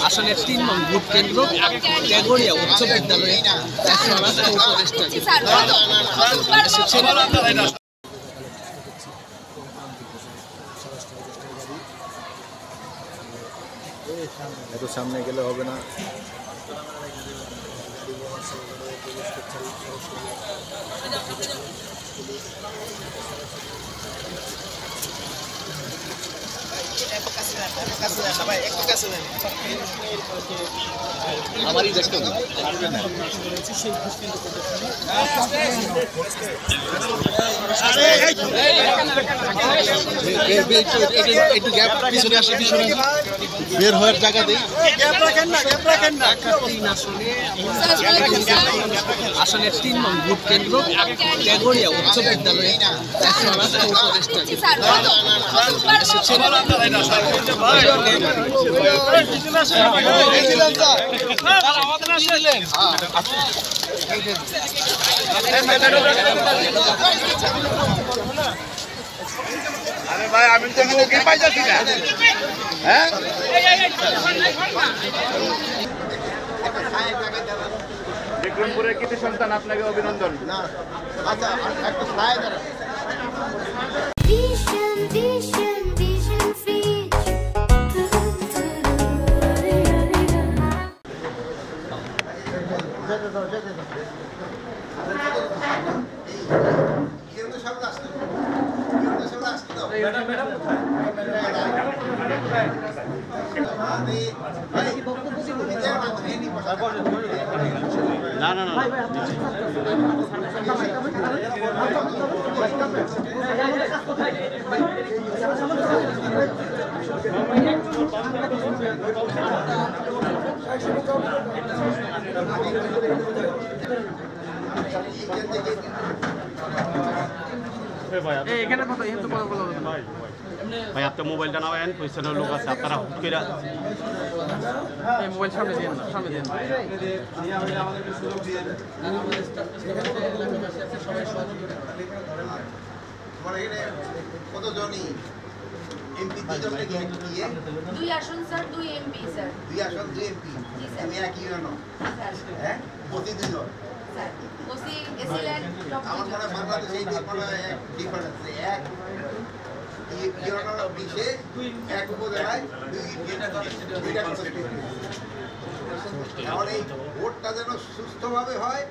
আসলে ৩ নং ভোট কেন্দ্র টেগরিয়া উচ্চ বিদ্যালয়ে এত সামনে গেলে হবে না। আমারই দেশটা একটু গ্যাপ পিছনে আসে, পিছনে বের হওয়ার জায়গা দেই। আসলে ৩ নং ভোট কেন্দ্র টেগরিয়া উচ্চ বিদ্যালয়ে আরে ভাই আমি তো ওকে পাইতাছি না। হ্যাঁ বিক্রমপুরের কৃতি সন্তান, আপনাকে অভিনন্দন। না আচ্ছা একটা ছায়া দাঁড়া। না না না ভাই আপনার মোবাইলটা নাও, এন পয়সার লোক আছে, আপনারা হুট করে মোবাইল সামনে দিয়ে সামনে দিয়ে কতজনই এমপি দুই আসন স্যার, 2 এমপি স্যার, 2 আসন 2 এমপি। আমি একই জানো হ্যাঁ প্রতি দুজন স্যার ওসি এসিল্যান্ড আমার মনে বাংলাদেশে এই ডিফারেন্স এক বিশে এক উপজেলায় এই ভোটটা যেন সুস্থভাবে হয়,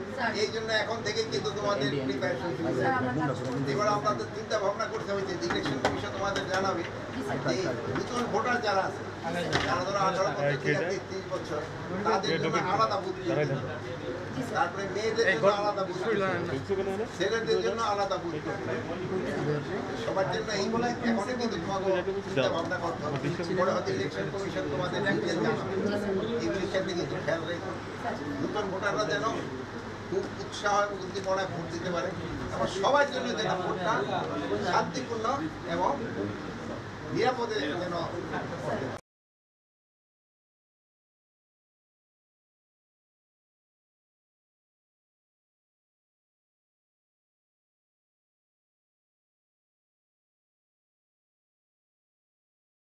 এই জন্য এখন থেকে কিন্তু তোমাদের প্রিপারেশন শুরু হবে। এবার আপনাদের চিন্তা ভাবনা করতে হয়েছে, ইলেকশন কমিশন তোমাদের জানাবে নতুন ভোটার যারা আছে, যারা ধরো 18 বছর থেকে 33 বছর, তাদের জন্য আলাদা বুথ, তারপরে মেয়েদের জন্য আলাদা বুথ, ছেলেদের জন্য আলাদা বুথ, সবার জন্য এই এখন কিন্তু তোমাকে চিন্তা ভাবনা করতে হবে। পরে হয়তো ইলেকশন কমিশন তোমাদের জানাবে, এই বিষয়টা কিন্তু খেয়াল রেখো, নতুন ভোটাররা যেন খুব উৎসাহ এবং উদ্দীপনায় ভোট দিতে পারে, এবং সবার জন্য যেন ভোটটা শান্তিপূর্ণ এবং নিরাপদে যেন